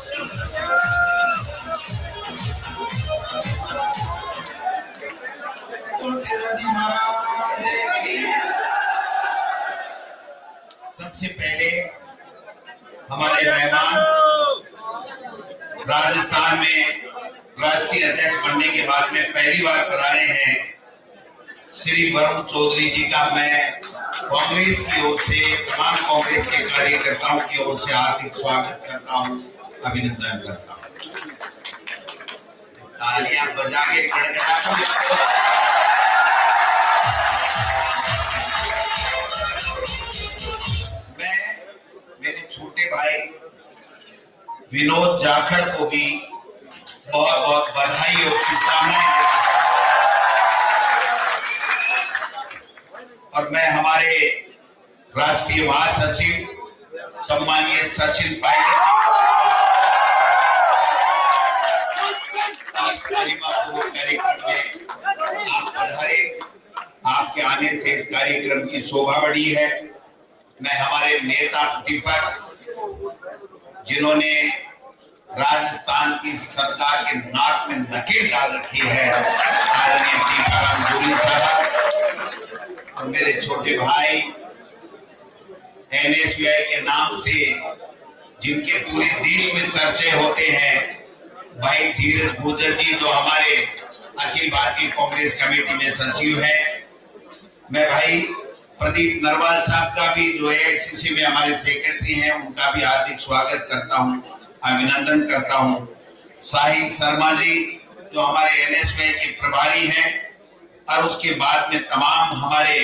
सबसे पहले हमारे मेहमान राजस्थान में राष्ट्रीय अध्यक्ष बनने के बाद में पहली बार कराए हैं श्री वरुण चौधरी जी का मैं कांग्रेस की ओर से तमाम कांग्रेस के कार्यकर्ताओं की ओर से हार्दिक स्वागत करता हूं, अभिनंदन करता हूं। तालियां बजा के गड़गड़ाओ इसको। मैं मेरे छोटे भाई विनोद जाखड़ को भी बहुत बहुत बधाई और शुभकामनाएं देता हूं। और मैं हमारे राष्ट्रीय महासचिव सम्मानीय सचिन पायलट कार्यक्रम में आप पधारे, आपके आने से इस कार्यक्रम की शोभा बढ़ी है। मैं हमारे नेता प्रतिपक्ष जिन्होंने राजस्थान की सरकार के नाक में नकेल डाल रखी है, आदरणीय टीकाराम जूली साहब, और मेरे छोटे भाई एनएसयूआई के नाम से जिनके पूरे देश में चर्चे होते हैं, भाई धीरज गुर्जर जी जो हमारे अखिल भारतीय कांग्रेस कमेटी में सचिव है। मैं भाई प्रदीप नरवाल साहब का भी जो है एआईसीसी में हमारे सेक्रेटरी हैं, उनका भी हार्दिक स्वागत करता हूं, अभिनंदन करता हूं। साहिल शर्मा जी जो हमारे एनएसयूआई के प्रभारी हैं, और उसके बाद में तमाम हमारे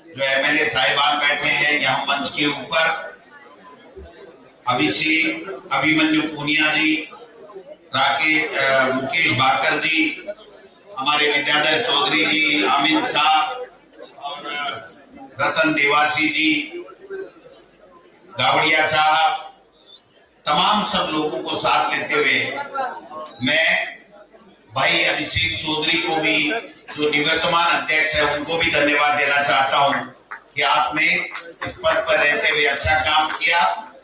जो एमएलए साहिबान बैठे हैं यहाँ मंच के ऊपर, अभिषेक अभिमन्यु पूनिया जी, मुकेश भाकर जी, हमारे विद्याधर चौधरी जी, अमित साहब और रतन देवासी जी, गावड़िया साहब, तमाम सब लोगों को साथ लेते हुए मैं भाई अभिषेक चौधरी को भी जो निवर्तमान अध्यक्ष है उनको भी धन्यवाद देना चाहता हूं कि आपने इस पद पर रहते हुए अच्छा काम किया,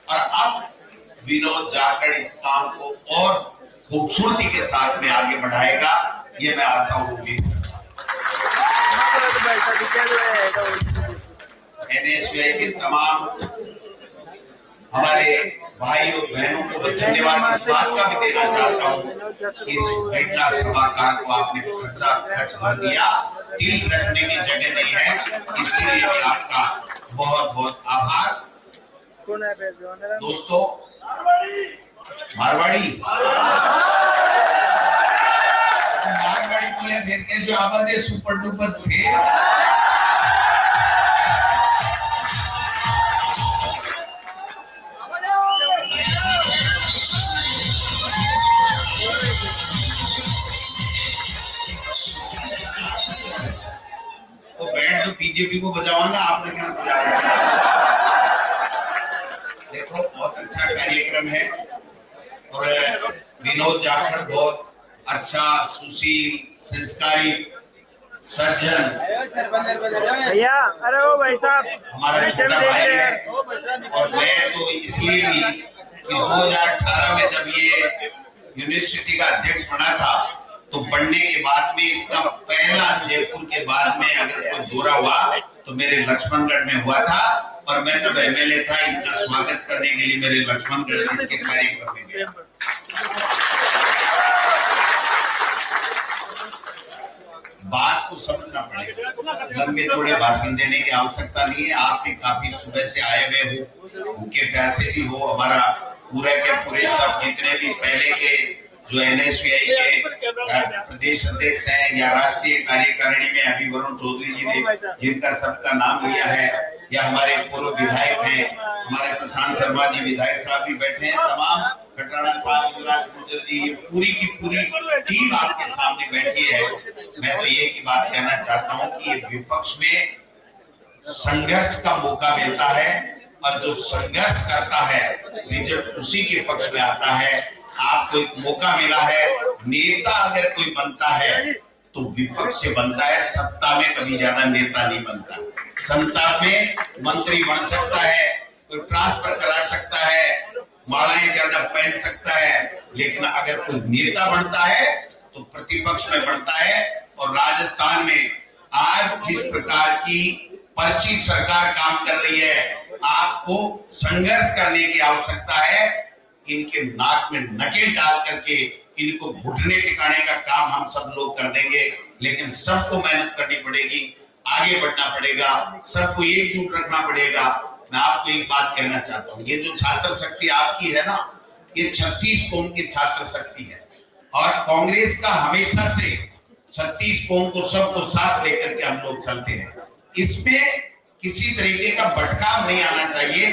और अब विनोद जाखड़ इस काम को और खूबसूरती के साथ में आगे बढ़ाएगा, ये मैं आशा उम्मीद करता हूं। एनएसयूआई के तमाम हमारे भाई और बहनों को धन्यवाद इस बात का भी देना चाहता हूँ कि इस बिरला सभागार को आपने खच भर दिया, दिल रखने की जगह नहीं है, इसके लिए भी आपका बहुत बहुत आभार। दोस्तों, मारवाड़ी बोले फिर कैसे आवाज है सुपर डुपर फिर बीजेपी को बजाऊंगा, आपने क्या बजाया। देखो बहुत अच्छा कार्यक्रम है, और विनोद जाखड़ बहुत अच्छा, सुशील, संस्कारी, सज्जन भैया, अरे वो भाई साहब हमारा छोटा भाई है। और मैं तो इसलिए भी कि 2018 में जब ये यूनिवर्सिटी का अध्यक्ष बना था, तो बनने के बाद में इसका पहला जयपुर के बाद में अगर कोई दौरा हुआ तो मेरे लक्ष्मणगढ़ में हुआ था, और मैं तब एमएलए था। इनका स्वागत करने के लिए मेरे लक्ष्मणगढ़ इसके कार्यक्रम में गया। बात को समझना पड़ेगा, लंबे थोड़े भाषण देने की आवश्यकता नहीं है। आप भी काफी सुबह से आए हुए हो, उनके पैसे भी हो, हमारा पूरे के पूरे सब जितने भी पहले के जो एनएसयूआई के प्रदेश अध्यक्ष हैं या राष्ट्रीय कार्यकारिणी में अभी वरुण चौधरी जी ने जिनका सबका नाम लिया है, या हमारे पूर्व विधायक हैं, हमारे प्रशांत शर्मा जी विधायक साहब भी बैठे हैं, तमाम कटाना साहब, धीरज गुर्जर जी, ये पूरी की पूरी टीम आपके सामने बैठी है। मैं तो ये की बात कहना चाहता हूँ कि विपक्ष में संघर्ष का मौका मिलता है, और जो संघर्ष करता है रिजल्ट उसी के पक्ष में आता है। आपको एक मौका मिला है, नेता अगर कोई बनता है तो विपक्ष से बनता है, सत्ता में कभी ज्यादा नेता नहीं बनता। सत्ता में मंत्री बन सकता है, कोई ट्रांसफर करा सकता है, मालाएं ज्यादा पहन सकता है, लेकिन अगर कोई नेता बनता है तो प्रतिपक्ष में बनता है। और राजस्थान में आज जिस प्रकार की पर्ची सरकार काम कर रही है, आपको संघर्ष करने की आवश्यकता है। इनके नाक में नकेल डाल करके इनको घुटने टिकाने का काम हम सब लोग कर देंगे, लेकिन सबको मेहनत करनी पड़ेगी, आगे बढ़ना पड़ेगा, सबको एकजुट रखना पड़ेगा। मैं आपको एक बात कहना चाहता हूँ, ये जो छात्र शक्ति आपकी है ना, ये 36 कौम की छात्र शक्ति है, और कांग्रेस का हमेशा से 36 कौम को सबको साथ लेकर के हम लोग चलते हैं। इसमें किसी तरीके का भटकाव नहीं आना चाहिए।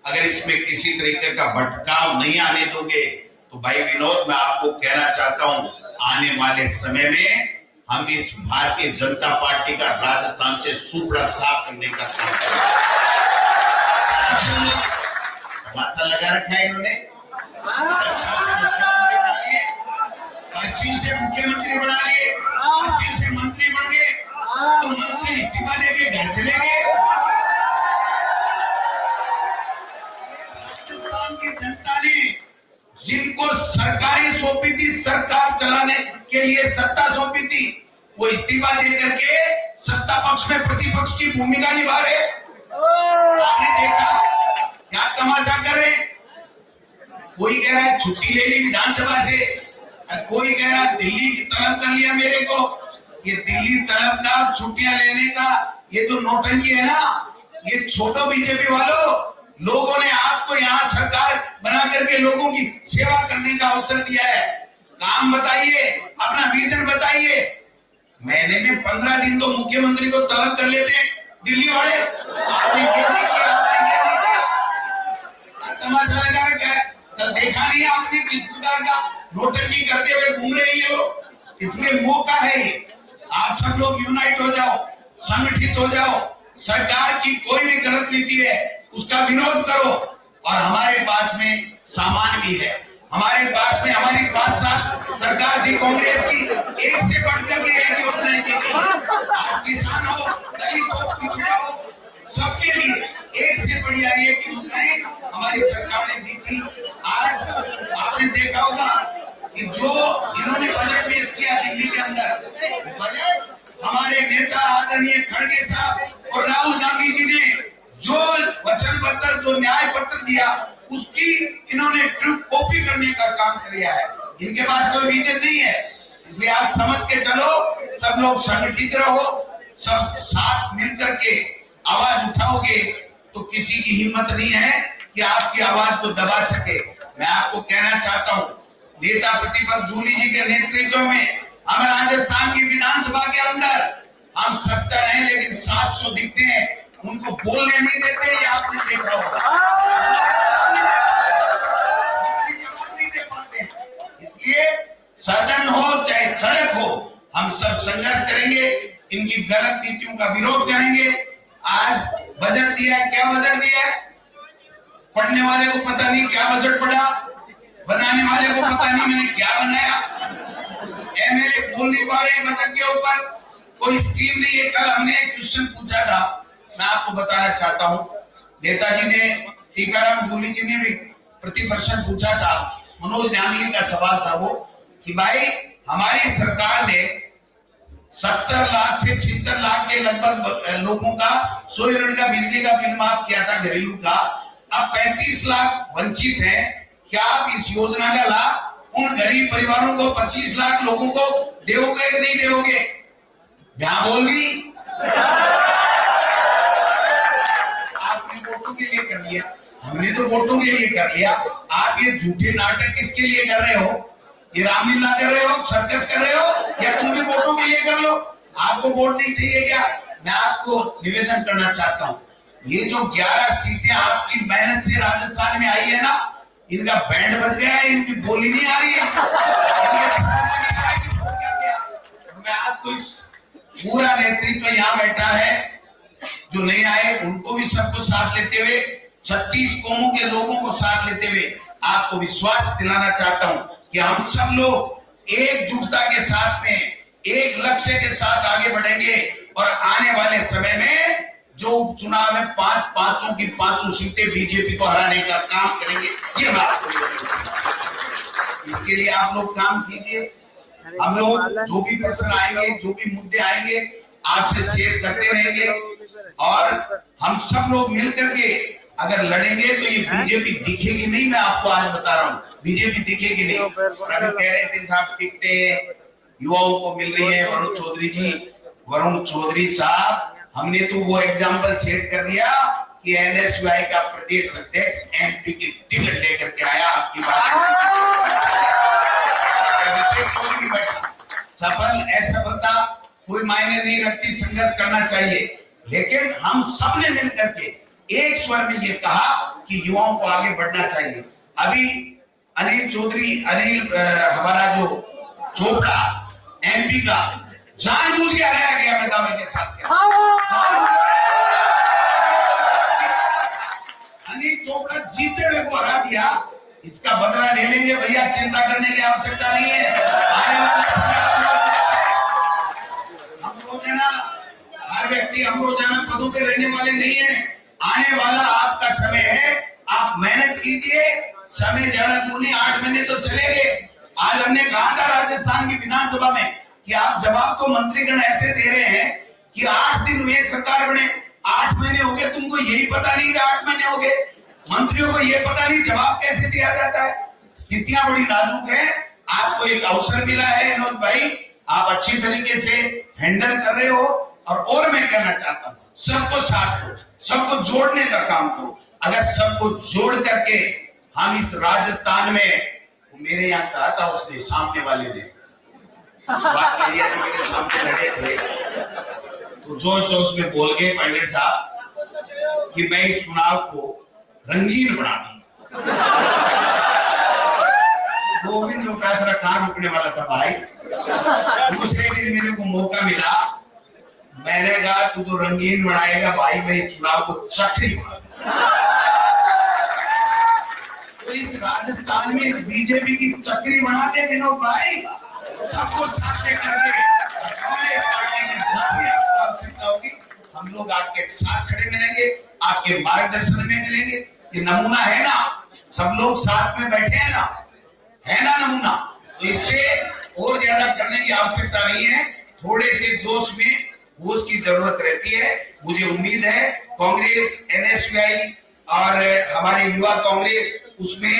अगर इसमें किसी तरीके का भटकाव नहीं आने दोगे तो भाई विनोद, मैं आपको कहना चाहता हूं, आने वाले समय में हम इस भारतीय जनता पार्टी का राजस्थान से सुपड़ा साफ करने का काम करेंगे। तमाशा लगा रखा है इन्होंने, पर्ची से मुख्यमंत्री बना लिए, पर्ची से मंत्री बन गए, तो मंत्री इस्तीफा देके घर चले गए। राजस्थान की जनता ने जिनको सरकारी सौंपी थी, सरकार चलाने के लिए सत्ता सौंपी थी, वो इस्तीफा दे करके सत्ता पक्ष में प्रतिपक्ष की भूमिका निभा रहे। आपने देखा क्या तमाशा कर रहे? कोई कह रहा है छुट्टी ले ली विधानसभा से, और कोई कह रहा है दिल्ली की तलब कर लिया मेरे को। ये दिल्ली तलब का, छुट्टियां लेने का, ये जो नौटंकी है ना, ये छोड़ो बीजेपी वालों। लोगों ने आपको यहाँ सरकार बना करके लोगों की सेवा करने का अवसर दिया है। काम बताइए, अपना विजन बताइए। महीने में 15 दिन तो मुख्यमंत्री को तलब कर लेते हैं दिल्ली वाले। आपने ये नहीं किया, आपने ये नहीं किया, तमाशा लगा रखा है। कल देखा नहीं आपने किस प्रकार का नौटंकी करते हुए घूम रहे हैं ये लोग। इसलिए मौका है, आप सब लोग यूनाइट हो जाओ, संगठित हो जाओ। सरकार की कोई भी गलत नीति है उसका विरोध करो। और हमारे पास में सामान भी है, हमारे पास में हमारी 5 साल सरकार थी कांग्रेस की, एक से बढ़कर के एक योजनाएं दी गई। आज किसान हो, दलित हो, पिछड़े हो, सबके लिए एक से बढ़िया एक योजनाएं हमारी सरकार ने दी थी। आज आपने देखा होगा कि जो इन्होंने बजट पेश किया दिल्ली के अंदर, बजट हमारे नेता आदरणीय खड़गे साहब और राहुल गांधी जी ने जो वचन पत्र, जो न्याय पत्र दिया, उसकी इन्होंने ट्रिप कॉपी करने का काम किया है। इनके पास कोई विजन नहीं है। इसलिए आप समझ के चलो, सब लोग संगठित रहो, सब साथ मिलकर के आवाज उठाओगे तो किसी की हिम्मत नहीं है कि आपकी आवाज को दबा सके। मैं आपको कहना चाहता हूँ, नेता प्रतिपक्ष जूली जी के नेतृत्व में हम राजस्थान की विधानसभा के अंदर हम 70 हैं, लेकिन 700 दिखते हैं। उनको बोलने नहीं देते, ये आपने देखा होगा। इसलिए सदन हो चाहे सड़क हो, हम सब संघर्ष करेंगे, इनकी गलत नीतियों का विरोध करेंगे। आज बजट दिया है, क्या बजट दिया है? पढ़ने वाले को पता नहीं क्या बजट पढ़ा, बनाने वाले को पता नहीं मैंने क्या बनाया। एमएलए बोल नहीं पा रहे बजट के ऊपर, कोई स्कीम नहीं है। कल हमने एक क्वेश्चन पूछा था, मैं आपको बताना चाहता हूं, नेताजी ने, टीकाराम जूली जी ने भी प्रतिप्रश्न पूछा था। मनोज न्यांगली का सवाल था वो, कि भाई हमारी सरकार ने 70 लाख से 76 लाख के लगभग लोगों का 100 यूनिट का बिजली का बिल माफ किया था घरेलू का, अब 35 लाख वंचित हैं। क्या आप इस योजना का लाभ उन गरीब परिवारों को, 25 लाख लोगों को दोगे या नहीं दोगे? क्या बोली? वोटों के लिए कर लिया, हमने तो वोटों के लिए कर लिया। आप ये झूठे नाटक किसके लिए कर रहे हो? ये रामलीला कर रहे हो, सर्कस कर रहे हो, या तुम भी वोटों के लिए कर लो? आपको वोट नहीं चाहिए क्या? मैं आपको निवेदन करना चाहता हूँ, ये जो 11 सीटें आपकी मेहनत से राजस्थान में आई है ना, इनका बैंड बज गया है, इनकी बोली नहीं आ रही है। मैं आपको पूरा नेतृत्व यहाँ बैठा है, जो नहीं आए उनको भी सबको साथ लेते हुए, 36 कौमों के लोगों को साथ लेते हुए आपको विश्वास दिलाना चाहता हूं कि हम सब लोग एकजुटता के साथ में एक लक्ष्य के साथ आगे बढ़ेंगे और आने वाले समय में जो उपचुनाव में पांचों की पांचों सीटें बीजेपी को हराने का काम करेंगे, ये मैं आपको बताऊंगा। इसके लिए आप लोग काम कीजिए। हम लोग जो भी प्रश्न आएंगे, जो भी मुद्दे आएंगे, आपसे शेयर करते रहेंगे और हम सब लोग मिलकर के अगर लड़ेंगे तो ये बीजेपी दिखेगी नहीं। मैं आपको आज बता रहा हूँ, बीजेपी दिखेगी नहीं। और अभी कह रहे थे साहब टिकटें युवाओं को मिल रही है, वरुण चौधरी जी, वरुण चौधरी साहब, हमने तो वो एग्जाम्पल सेट कर दिया कि एनएसयूआई का प्रदेश अध्यक्ष एमपी की टिकट लेकर के आया। आपकी बात सफल असफलता कोई मायने नहीं रखती, संघर्ष करना चाहिए, लेकिन हम सब ने मिलकर के एक स्वर में ये कहा कि युवाओं को आगे बढ़ना चाहिए। अभी अनिल चौधरी, हमारा जो चोपड़ा एमपी का, जानबूझ के आया गया मैं दावे के साथ अनिल चोपड़ा जीते हुए को हरा दिया। इसका बदला ले लेंगे भैया, चिंता करने की आवश्यकता नहीं है। आने वाला समय हम रोजाना, हर व्यक्ति हम रोजाना पदों पे रहने वाले नहीं है। आने वाला आपका समय है, आप मेहनत कीजिए। समय ज्यादा दूर नहीं, 8 महीने तो चले गए। आज हमने कहा था राजस्थान की विधानसभा में कि आप जवाब तो मंत्रीगण ऐसे दे रहे हैं कि 8 दिन हुए सरकार बने, 8 महीने हो गए, तुमको यही पता नहीं कि 8 महीने हो गए। मंत्रियों को ये पता नहीं जवाब कैसे दिया जाता है। स्थितियां बड़ी नाजुक है। आपको एक अवसर मिला है विनोद भाई, आप अच्छी तरीके से हैंडल कर रहे हो। और मैं कहना चाहता हूँ, सबको साथ दो, सबको जोड़ने का काम करो। अगर सबको जोड़ करके हम इस राजस्थान में, मेरे यहाँ कहा था उसने, सामने वाले ने बात कही है, मेरे सामने लड़े थे तो जोश जोश में बोल गए पायलट साहब कि मैं इस चुनाव को रंगीन बना दूंगा। गोविंद लोकासरा कहां रुकने वाला था भाई। दूसरे दिन मेरे को मौका मिला, मैंने कहा तू तो रंगीन बनाएगा भाई, मैं इस चुनाव को चक्री बना दूंगा। तो इस राजस्थान में इस बीजेपी की चक्री बना दे विनोद भाई, सबको साथ लेकर के पार्टी की जब भी आपको आवश्यकता होगी हम लोग आपके साथ खड़े मिलेंगे, आपके मार्गदर्शन में मिलेंगे। ये नमूना है ना, सब लोग साथ में बैठे हैं ना, है ना नमूना। तो इससे और ज्यादा करने की आवश्यकता नहीं है। थोड़े से जोश में होश की जरूरत रहती है। मुझे उम्मीद है कांग्रेस, एनएसयूआई और हमारे युवा कांग्रेस, उसमें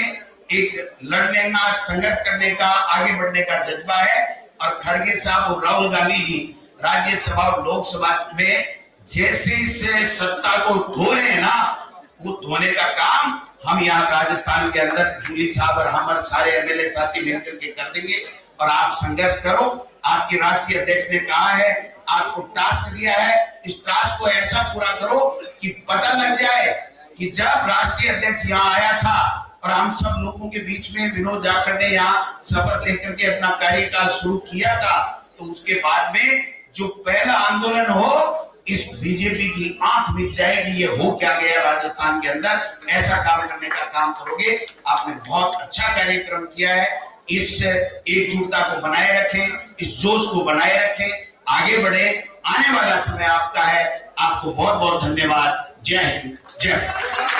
एक लड़ने का, संघर्ष करने का, आगे बढ़ने का जज्बा है। और खड़गे साहब और राहुल गांधी जी राज्यसभा और लोकसभा में जैसे इस सत्ता को धो रहे हैं ना, वो धोने का काम हम यहाँ राजस्थान के अंदर जूली साहब और हमारे सारे एमएलए साथी मिलकर के कर देंगे। और आप संघर्ष करो। आपके राष्ट्रीय अध्यक्ष ने कहा है, आपको टास्क दिया है, इस टास्क को ऐसा पूरा करो कि पता लग जाए कि जब राष्ट्रीय अध्यक्ष यहाँ आया था और हम सब लोगों के बीच में विनोद जाखड़ ने यहाँ शपथ लेकर के अपना कार्यकाल शुरू किया था, तो उसके बाद में जो पहला आंदोलन हो, इस बीजेपी की आंख मिट जाएगी ये हो क्या गया राजस्थान के अंदर। ऐसा काम करने का काम करोगे। आपने बहुत अच्छा कार्यक्रम किया है। इस एकजुटता को बनाए रखें, इस जोश को बनाए रखें, आगे बढ़े। आने वाला समय आपका है। आपको बहुत बहुत धन्यवाद। जय हिंद, जय भारत।